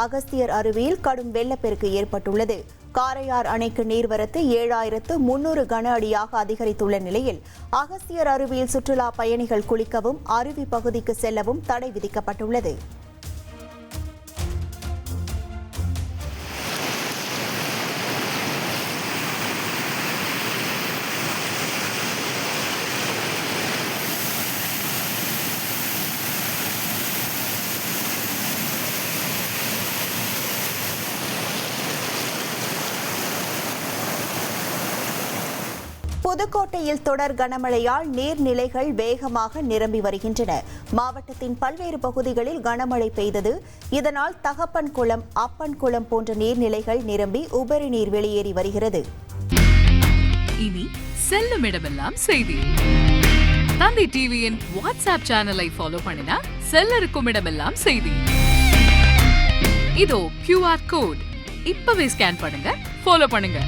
அகஸ்தியர் அருவியில் கடும் வெள்ளப்பெருக்கு ஏற்பட்டுள்ளது. காரையார் அணைக்கு நீர்வரத்து 7300 கன அடியாக அதிகரித்துள்ள நிலையில் அகஸ்தியர் அருவியில் சுற்றுலா பயணிகள் குளிக்கவும் அருவி பகுதிக்கு செல்லவும் தடை விதிக்கப்பட்டுள்ளது. புதுக்கோட்டையில் தொடர் கனமழையால் நீர்நிலைகள் வேகமாக நிரம்பி வருகின்றன. மாவட்டத்தின் பல்வேறு பகுதிகளில் கனமழை பெய்தது. இதனால் தகப்பன்குளம், அப்பன்குளம் போன்ற நீர்நிலைகள் நிரம்பி உபரி நீர் வெளியேறி வருகிறது. இனி செல்லும் இடமெல்லாம் செய்தி. தந்தி டிவியின் வாட்ஸ்அப் சேனலை ஃபாலோ பண்ணினா செல்ல இருக்கும் இடமெல்லாம் செய்தி. இதோ QR கோட் இப்பவே ஸ்கேன் பண்ணுங்க, ஃபாலோ பண்ணுங்க.